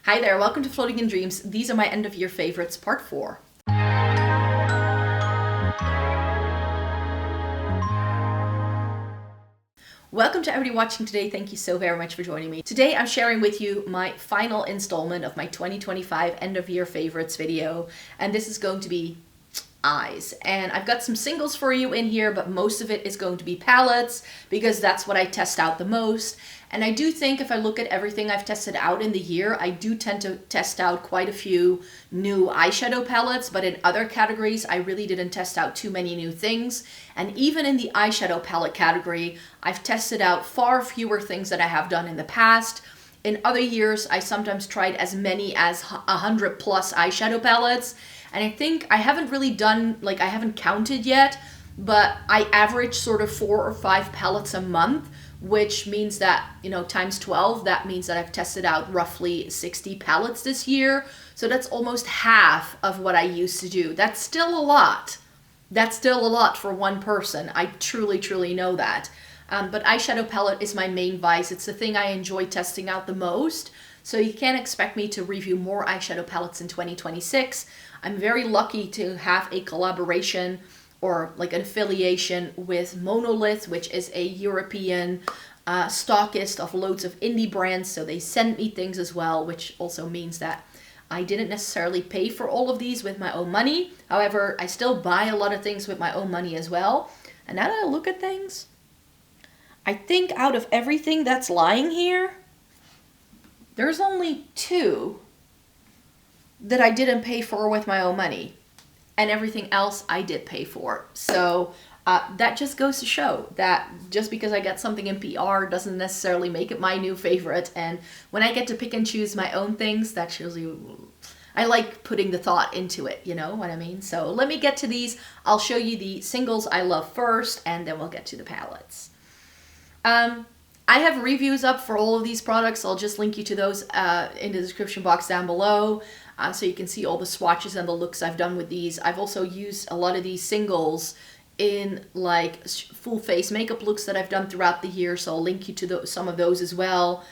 Hi there, welcome to Floating in Dreams. These are my end of year favorites, part 4. Welcome to everybody watching today. Thank you so very much for joining me. Today I'm sharing with you my final installment of my 2025 end of year favorites video, and this is going to be eyes. And I've got some singles for you in here, but most of it is going to be palettes because that's what I test out the most. And I do think if I look at everything I've tested out in the year, I do tend to test out quite a few new eyeshadow palettes, but in other categories, I really didn't test out too many new things. And even in the eyeshadow palette category, I've tested out far fewer things than I have done in the past. In other years, I sometimes tried as many as 100 plus eyeshadow palettes. And I think I haven't really done, I haven't counted yet, but I average sort of 4 or 5 palettes a month, which means that, times 12, that means that I've tested out roughly 60 palettes this year. So that's almost half of what I used to do. That's still a lot. That's still a lot for one person. I truly, truly know that. But eyeshadow palette is my main vice. It's the thing I enjoy testing out the most. So you can't expect me to review more eyeshadow palettes in 2026. I'm very lucky to have a collaboration or an affiliation with MONOLITH, which is a European stockist of loads of indie brands. So they send me things as well, which also means that I didn't necessarily pay for all of these with my own money. However, I still buy a lot of things with my own money as well. And now that I look at things, I think out of everything that's lying here, there's only 2 that I didn't pay for with my own money. And everything else I did pay for. So that just goes to show that just because I get something in PR doesn't necessarily make it my new favorite. And when I get to pick and choose my own things, that shows you I like putting the thought into it, you know what I mean? So let me get to these. I'll show you the singles I love first, and then we'll get to the palettes. I have reviews up for all of these products. I'll just link you to those in the description box down below. So you can see all the swatches and the looks I've done with these. I've also used a lot of these singles in full face makeup looks that I've done throughout the year. So I'll link you to some of those as well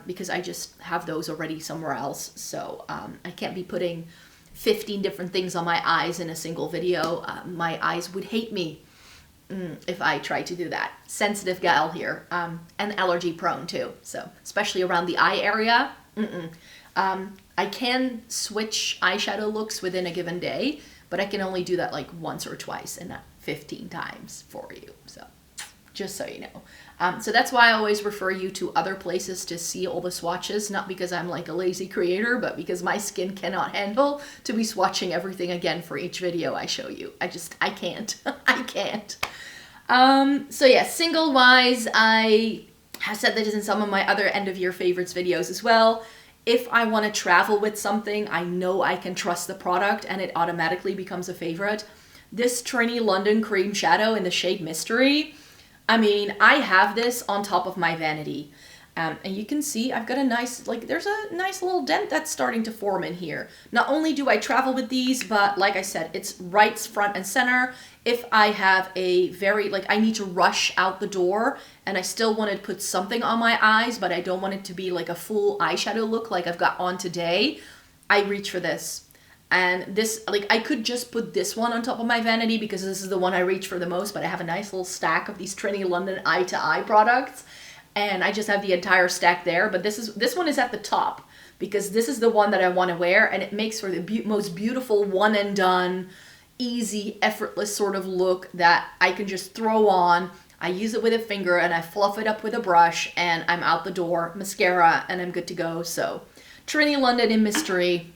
because I just have those already somewhere else. So I can't be putting 15 different things on my eyes in a single video. My eyes would hate me if I tried to do that. Sensitive gal here, and allergy prone too. So especially around the eye area. I can switch eyeshadow looks within a given day, but I can only do that once or twice and not 15 times for you. So just so you know. So that's why I always refer you to other places to see all the swatches, not because I'm a lazy creator, but because my skin cannot handle to be swatching everything again for each video I show you. I can't. I can't. So yeah, single wise, I have said this in some of my other end of year favorites videos as well. If I want to travel with something, I know I can trust the product and it automatically becomes a favorite. This Trinny London Cream Shadow in the shade Mystery, I mean, I have this on top of my vanity. And you can see I've got a nice, there's a nice little dent that's starting to form in here. Not only do I travel with these, but like I said, it's right front and center. If I have a very, I need to rush out the door and I still want to put something on my eyes, but I don't want it to be a full eyeshadow look like I've got on today, I reach for this. And this, I could just put this one on top of my vanity because this is the one I reach for the most, but I have a nice little stack of these Trinny London Eye to Eye products. And I just have the entire stack there, but this one is at the top because this is the one that I want to wear, and it makes for the most beautiful one and done, easy, effortless sort of look that I can just throw on. I use it with a finger and I fluff it up with a brush and I'm out the door, mascara, and I'm good to go. So Trinny London in Mystery.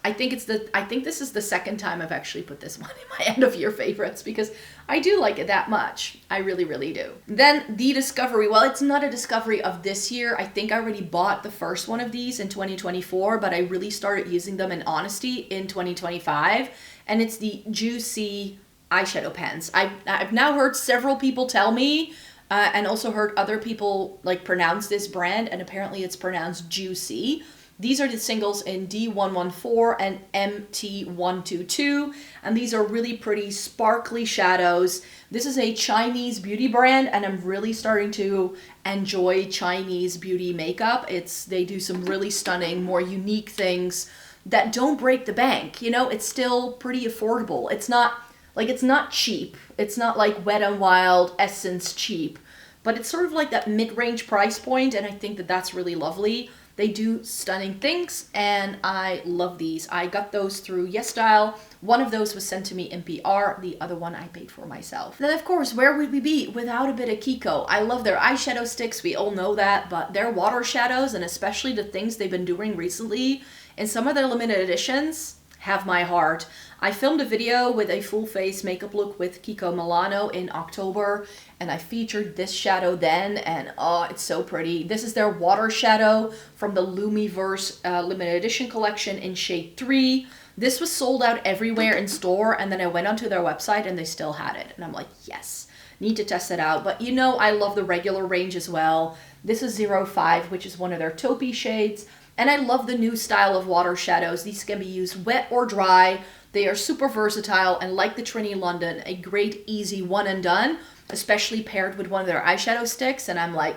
I think this is the second time I've actually put this one in my end of year favorites because I do like it that much. I really, really do. Then the discovery, well, it's not a discovery of this year. I think I already bought the first one of these in 2024, but I really started using them in honesty in 2025. And it's the Juicy eyeshadow pens. I've now heard several people tell me, and also heard other people pronounce this brand, and apparently it's pronounced Juicy. These are the singles in D114 and MT122, and these are really pretty sparkly shadows. This is a Chinese beauty brand, and I'm really starting to enjoy Chinese beauty makeup. They do some really stunning, more unique things that don't break the bank. You know, it's still pretty affordable. It's not cheap. It's not like Wet n Wild Essence cheap, but it's sort of like that mid-range price point, and I think that that's really lovely. They do stunning things, and I love these. I got those through YESSTYLE. One of those was sent to me in PR. The other one I paid for myself. Then, of course, where would we be without a bit of Kiko? I love their eyeshadow sticks. We all know that, but their water shadows, and especially the things they've been doing recently in some of their limited editions, have my heart. I filmed a video with a full face makeup look with Kiko Milano in October, and I featured this shadow then, and oh, it's so pretty. This is their water shadow from the Lumiverse limited edition collection in shade 3. This was sold out everywhere in store, and then I went onto their website and they still had it, and I'm like, yes, need to test it out. But you know, I love the regular range as well. This is 05, which is one of their taupey shades. And I love the new style of water shadows. These can be used wet or dry. They are super versatile, and like the Trinny London, a great easy one and done, especially paired with one of their eyeshadow sticks. And I'm like,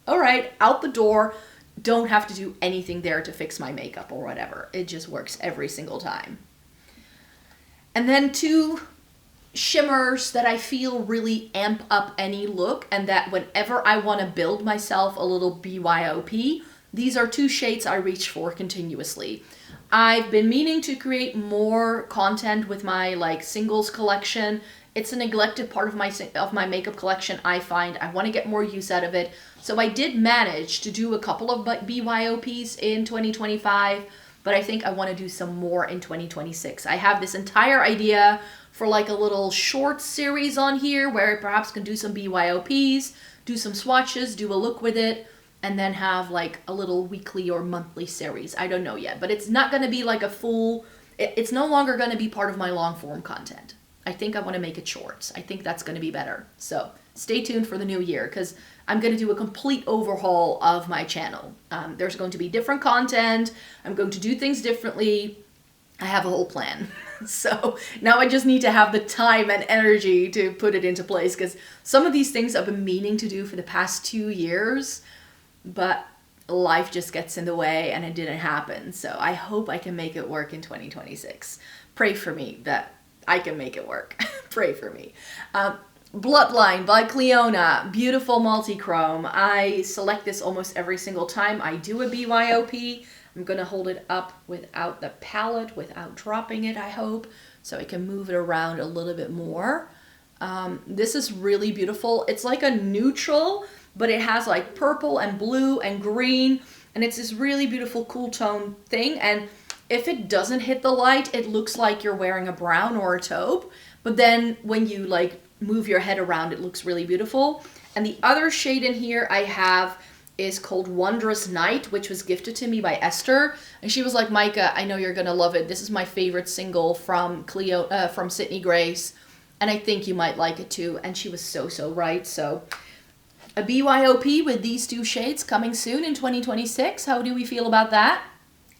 all right, out the door. Don't have to do anything there to fix my makeup or whatever. It just works every single time. And then two shimmers that I feel really amp up any look, and that whenever I want to build myself a little BYOP, these are two shades I reach for continuously. I've been meaning to create more content with my like singles collection. It's a neglected part of my makeup collection, I find. I want to get more use out of it. So I did manage to do a couple of BYOPs in 2025, but I think I want to do some more in 2026. I have this entire idea for like a little short series on here where I perhaps can do some BYOPs, do some swatches, do a look with it, and then have like a little weekly or monthly series. I don't know yet, but it's not going to be like a full, it's no longer going to be part of my long form content. I think I want to make it shorts. I think that's going to be better. So stay tuned for the new year, because I'm going to do a complete overhaul of my channel. There's going to be different content. I'm going to do things differently. I have a whole plan. So now I just need to have the time and energy to put it into place, because some of these things I've been meaning to do for the past 2 years, but life just gets in the way and it didn't happen. So I hope I can make it work in 2026. Pray for me that I can make it work. Pray for me. Bloodline by Cleona. Beautiful multi-chrome. I select this almost every single time I do a BYOP. I'm going to hold it up without the palette, without dropping it, I hope, so I can move it around a little bit more. This is really beautiful. It's like a neutral, but it has like purple and blue and green, and it's this really beautiful cool tone thing. And if it doesn't hit the light, it looks like you're wearing a brown or a taupe, but then when you like move your head around, it looks really beautiful. And the other shade in here I have is called Wondrous Night, which was gifted to me by Esther, and she was like, Micah, I know you're gonna love it. This is my favorite single from Sydney Grace, and I think you might like it too. And she was so right. So a BYOP with these two shades coming soon in 2026. How do we feel about that?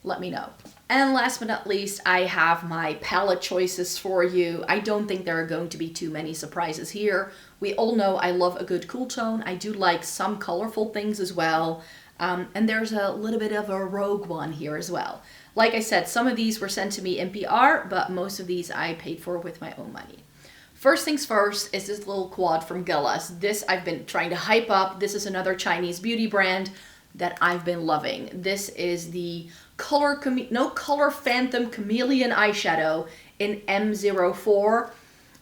Let me know. And last but not least, I have my palette choices for you. I don't think there are going to be too many surprises here. We all know I love a good cool tone. I do like some colorful things as well. And there's a little bit of a rogue one here as well. Like I said, some of these were sent to me in PR, but most of these I paid for with my own money. First things first is this little quad from Gillas. This I've been trying to hype up. This is another Chinese beauty brand that I've been loving. This is the No Color Phantom Chameleon eyeshadow in M04.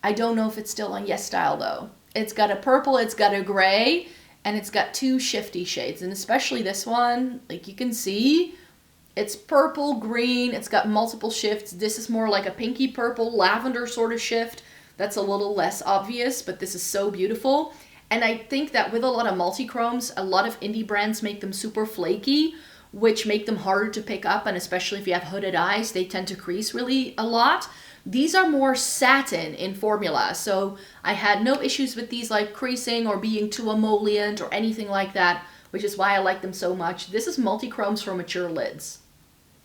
I don't know if it's still on YESSTYLE though. It's got a purple, it's got a gray, and it's got two shifty shades. And especially this one, like you can see, it's purple, green, it's got multiple shifts. This is more like a pinky purple, lavender sort of shift. That's a little less obvious, but this is so beautiful. And I think that with a lot of multi-chromes, a lot of indie brands make them super flaky, which make them harder to pick up, and especially if you have hooded eyes, they tend to crease really a lot. These are more satin in formula, so I had no issues with these like creasing or being too emollient or anything like that, which is why I like them so much. This is multi-chromes for mature lids.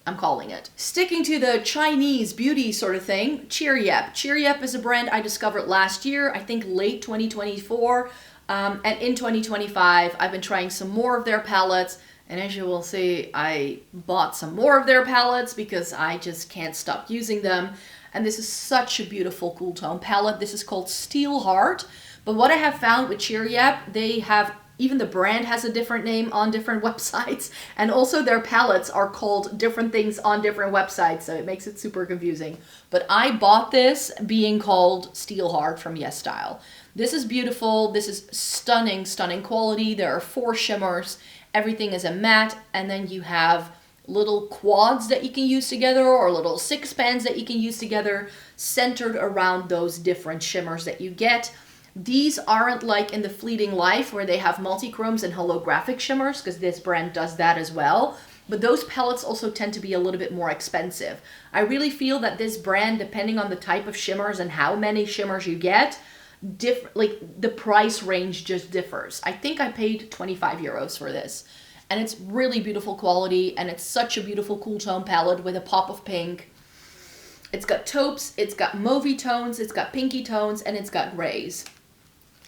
I'm calling it. Sticking to the Chinese beauty sort of thing, Cheer Yep. Cheer Yep is a brand I discovered last year, I think late 2024. And in 2025, I've been trying some more of their palettes. And as you will see, I bought some more of their palettes because I just can't stop using them. And this is such a beautiful cool tone palette. This is called Steel Heart. But what I have found with Cheer Yep, they have, even the brand has a different name on different websites. And also their palettes are called different things on different websites. So it makes it super confusing. But I bought this being called Steel Heart from YESSTYLE. This is beautiful. This is stunning, stunning quality. There are 4 shimmers. Everything is a matte. And then you have little quads that you can use together or little 6-pans that you can use together centered around those different shimmers that you get. These aren't like in the Fleeting Life where they have multichromes and holographic shimmers, because this brand does that as well. But those palettes also tend to be a little bit more expensive. I really feel that this brand, depending on the type of shimmers and how many shimmers you get, like the price range just differs. I think I paid 25 euros for this. And it's really beautiful quality, and it's such a beautiful cool tone palette with a pop of pink. It's got taupes, it's got mauvey tones, it's got pinky tones, and it's got grays.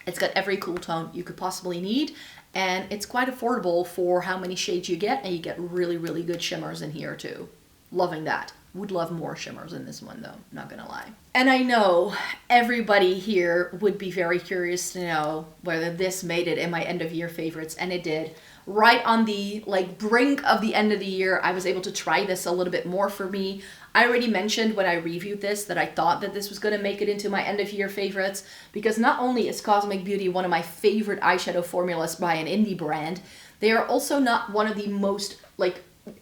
It's got every cool tone you could possibly need, and it's quite affordable for how many shades you get, and you get really, really good shimmers in here too. Loving that. Would love more shimmers in this one though, not gonna lie. And I know everybody here would be very curious to know whether this made it in my end of year favorites, and it did. Right on the brink of the end of the year, I was able to try this a little bit more for me. I already mentioned when I reviewed this that I thought that this was going to make it into my end of year favorites, because not only is Cosmic Beauty one of my favorite eyeshadow formulas by an indie brand, they are also not one of the most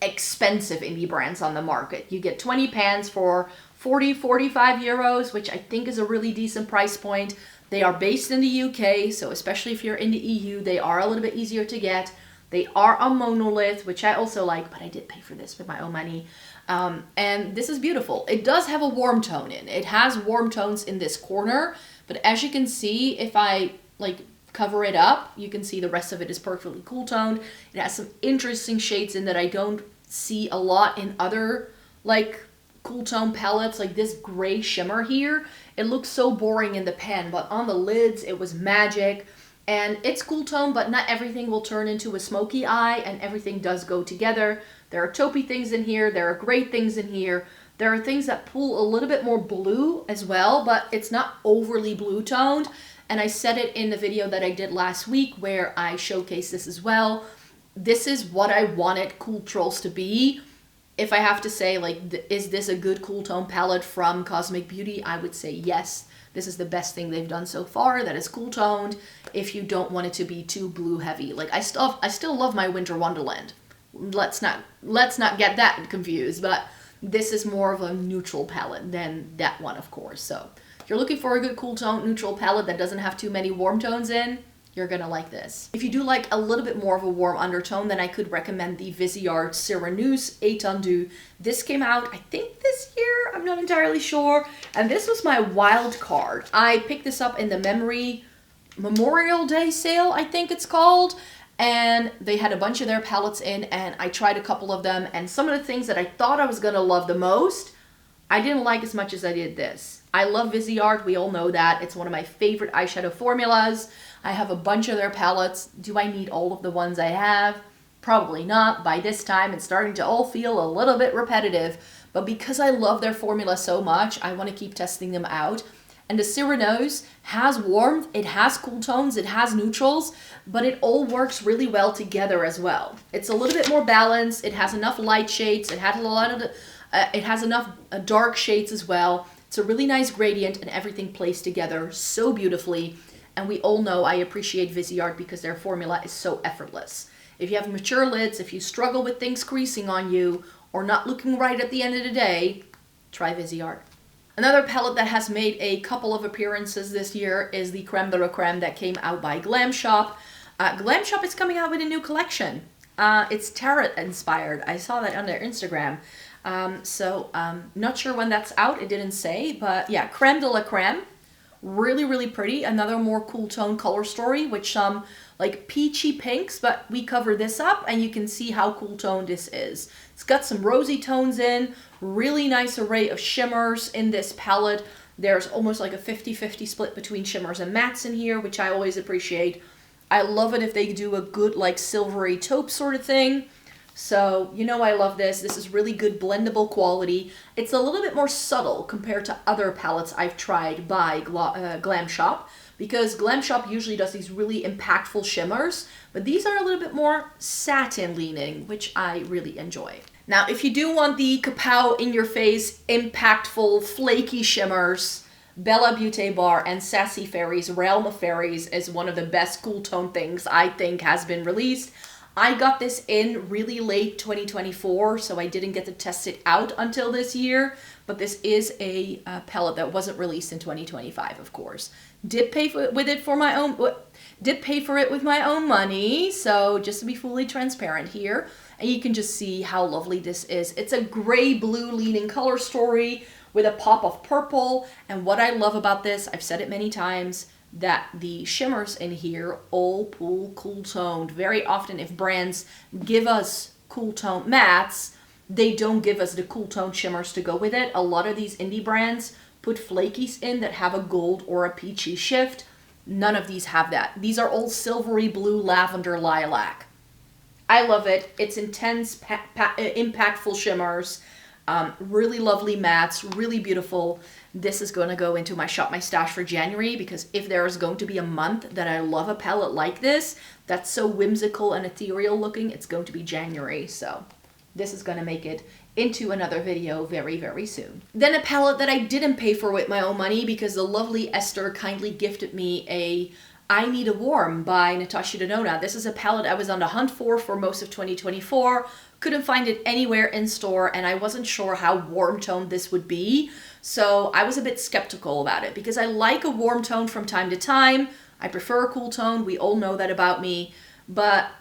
expensive indie brands on the market. You get 20 pans for 40-45 euros, which I think is a really decent price point. They are based in the UK, so especially if you're in the EU, they are a little bit easier to get. They are on MONOLITH, which I also like, but I did pay for this with my own money. And this is beautiful. It does have a warm tone in. It has warm tones in this corner, but as you can see, if I cover it up, you can see the rest of it is perfectly cool toned. It has some interesting shades in that I don't see a lot in other cool tone palettes, like this gray shimmer here. It looks so boring in the pen, but on the lids it was magic. And it's cool tone, but not everything will turn into a smoky eye, and everything does go together. There are taupey things in here, there are great things in here. There are things that pull a little bit more blue as well, but it's not overly blue toned. And I said it in the video that I did last week where I showcased this as well. This is what I wanted Cool Trolls to be. If I have to say, is this a good cool tone palette from Cosmic Beauty? I would say yes. This is the best thing they've done so far that is cool toned if you don't want it to be too blue heavy. I still love my Winter Wonderland. Let's not get that confused, but this is more of a neutral palette than that one, of course. So if you're looking for a good cool tone neutral palette that doesn't have too many warm tones in, you're gonna like this. If you do like a little bit more of a warm undertone, then I could recommend the Viseart Ceraneuse Étendue. This came out, I think this year, I'm not entirely sure. And this was my wild card. I picked this up in the Memorial Day sale, I think it's called. And they had a bunch of their palettes in, and I tried a couple of them. And some of the things that I thought I was gonna love the most, I didn't like as much as I did this. I love Viseart, we all know that. It's one of my favorite eyeshadow formulas. I have a bunch of their palettes. Do I need all of the ones I have? Probably not. By this time, it's starting to all feel a little bit repetitive. But because I love their formula so much, I want to keep testing them out. And the Ceraneuse has warmth, it has cool tones, it has neutrals, but it all works really well together as well. It's a little bit more balanced. It has enough light shades. It has it has enough dark shades as well. It's a really nice gradient, and everything plays together so beautifully. And we all know I appreciate Viseart because their formula is so effortless. If you have mature lids, if you struggle with things creasing on you or not looking right at the end of the day, try Viseart. Another palette that has made a couple of appearances this year is the Creme de la Creme that came out by Glam Shop. Glam Shop is coming out with a new collection. It's tarot inspired. I saw that on their Instagram. Not sure when that's out. It didn't say, but yeah, Creme de la Creme. Really, really pretty. Another more cool tone color story with some like peachy pinks, but we cover this up and you can see how cool toned this is. It's got some rosy tones in, really nice array of shimmers in this palette. There's almost like a 50-50 split between shimmers and mattes in here, which I always appreciate. I love it if they do a good like silvery taupe sort of thing. So, you know I love this. This is really good blendable quality. It's a little bit more subtle compared to other palettes I've tried by Glam Shop, because Glam Shop usually does these really impactful shimmers, but these are a little bit more satin leaning, which I really enjoy. Now, if you do want the kapow in your face, impactful, flaky shimmers, Bella Beauté Bar and Sassy Fairies Realm of Fairies is one of the best cool tone things I think has been released. I got this in really late 2024, so I didn't get to test it out until this year, but this is a palette that wasn't released in 2025, of course. Did pay for it with my own money, so just to be fully transparent here, and you can just see how lovely this is. It's a gray-blue leaning color story with a pop of purple, and what I love about this, I've said it many times, that the shimmers in here all pull cool toned. Very often if brands give us cool toned mattes, they don't give us the cool toned shimmers to go with it. A lot of these indie brands put flakies in that have a gold or a peachy shift. None of these have that. These are all silvery blue, lavender, lilac. I love it. It's intense, impactful shimmers. Really lovely mattes, really beautiful. This is going to go into my Shop My Stash for January, because if there is going to be a month that I love a palette like this, that's so whimsical and ethereal looking, it's going to be January. So this is going to make it into another video very, very soon. Then a palette that I didn't pay for with my own money, because the lovely Esther kindly gifted me a I Need a Warm by Natasha Denona. This is a palette I was on the hunt for most of 2024. Couldn't find it anywhere in store, and I wasn't sure how warm toned this would be. So I was a bit skeptical about it, because I like a warm tone from time to time. I prefer a cool tone. We all know that about me. But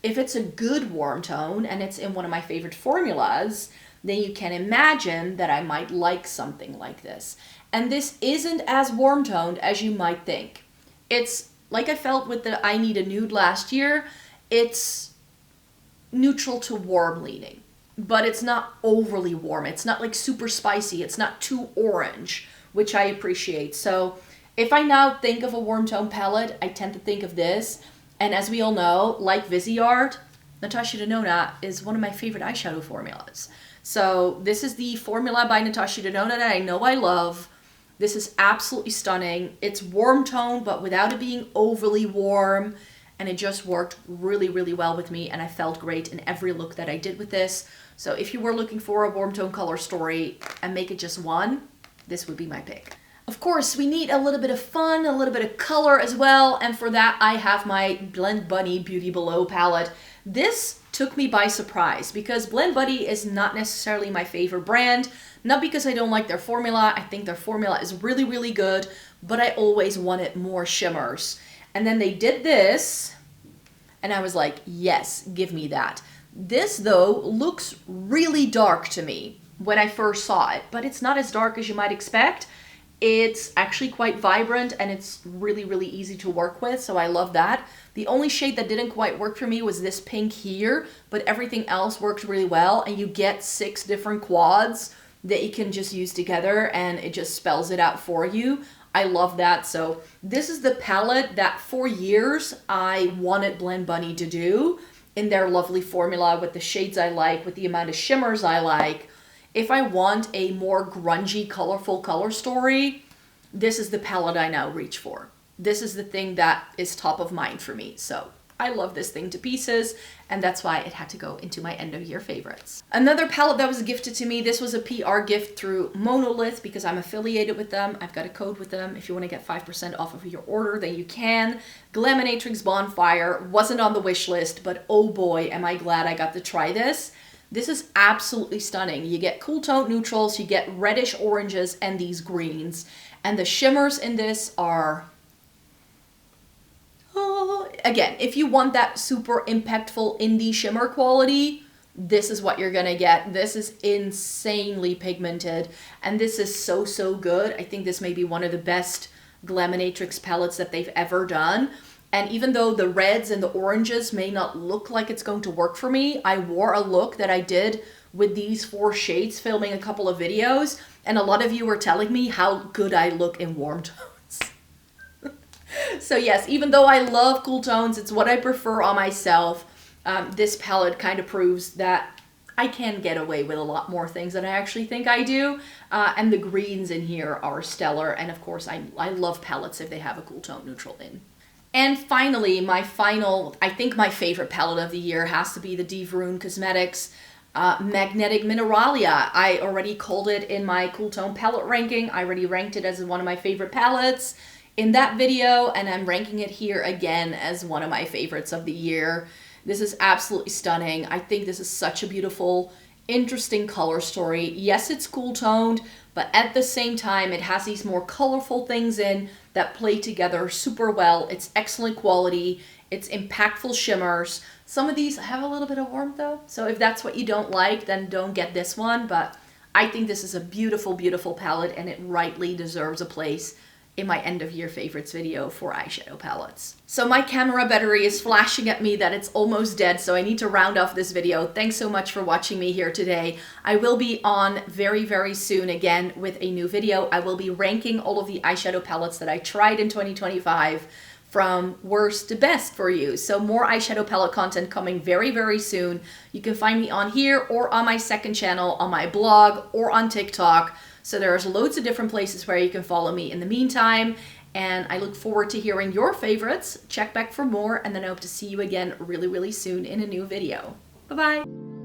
if it's a good warm tone and it's in one of my favorite formulas, then you can imagine that I might like something like this. And this isn't as warm toned as you might think. It's like I felt with the I Need a Nude last year. It's neutral to warm leaning, but it's not overly warm. It's not like super spicy. It's not too orange, which I appreciate. So if I now think of a warm tone palette, I tend to think of this. And as we all know, like Viseart, Natasha Denona is one of my favorite eyeshadow formulas. So this is the formula by Natasha Denona that I know I love. This is absolutely stunning. It's warm tone, but without it being overly warm. And it just worked really, really well with me. And I felt great in every look that I did with this. So if you were looking for a warm tone color story and make it just one, this would be my pick. Of course, we need a little bit of fun, a little bit of color as well. And for that, I have my Blend Bunny Beauty Below palette. This took me by surprise, because Blend Buddy is not necessarily my favorite brand. Not because I don't like their formula. I think their formula is really, really good, but I always wanted more shimmers. And then they did this, and I was like, yes, give me that. This, though, looks really dark to me when I first saw it, but it's not as dark as you might expect. It's actually quite vibrant, and it's really, really easy to work with, so I love that. The only shade that didn't quite work for me was this pink here, but everything else worked really well, and you get 6 different quads that you can just use together, and it just spells it out for you. I love that. So this is the palette that for years I wanted Blend Bunny to do in their lovely formula, with the shades I like, with the amount of shimmers I like. If I want a more grungy, colorful color story, this is the palette I now reach for. This is the thing that is top of mind for me. So I love this thing to pieces, and that's why it had to go into my end of year favorites. Another palette that was gifted to me, this was a PR gift through MONOLITH, because I'm affiliated with them. I've got a code with them. If you want to get 5% off of your order, then you can. Glaminatrix Bonfire wasn't on the wish list, but oh boy, am I glad I got to try this. This is absolutely stunning. You get cool tone neutrals, you get reddish oranges, and these greens. And the shimmers in this are... again, if you want that super impactful indie shimmer quality, this is what you're gonna get. This is insanely pigmented, and this is so, so good. I think this may be one of the best Glaminatrix palettes that they've ever done. And even though the reds and the oranges may not look like it's going to work for me, I wore a look that I did with these 4 shades filming a couple of videos, and a lot of you were telling me how good I look in warm tones. So yes, even though I love cool tones, it's what I prefer on myself. This palette kind of proves that I can get away with a lot more things than I actually think I do. And the greens in here are stellar. And of course, I love palettes if they have a cool tone neutral in. And finally, I think my favorite palette of the year has to be the Div Rune Cosmetics Magnetic Mineralia. I already called it in my cool tone palette ranking. I already ranked it as one of my favorite palettes in that video, and I'm ranking it here again as one of my favorites of the year. This is absolutely stunning. I think this is such a beautiful, interesting color story. Yes, it's cool toned, but at the same time, it has these more colorful things in that play together super well. It's excellent quality. It's impactful shimmers. Some of these have a little bit of warmth though, so if that's what you don't like, then don't get this one, but I think this is a beautiful, beautiful palette, and it rightly deserves a place in my end of year favorites video for eyeshadow palettes. So my camera battery is flashing at me that it's almost dead, so I need to round off this video. Thanks so much for watching me here today. I will be on very, very soon again with a new video. I will be ranking all of the eyeshadow palettes that I tried in 2025 from worst to best for you. So more eyeshadow palette content coming very, very soon. You can find me on here or on my second channel, on my blog, or on TikTok. So there's loads of different places where you can follow me in the meantime, and I look forward to hearing your favorites. Check back for more, and then I hope to see you again really, really soon in a new video. Bye-bye.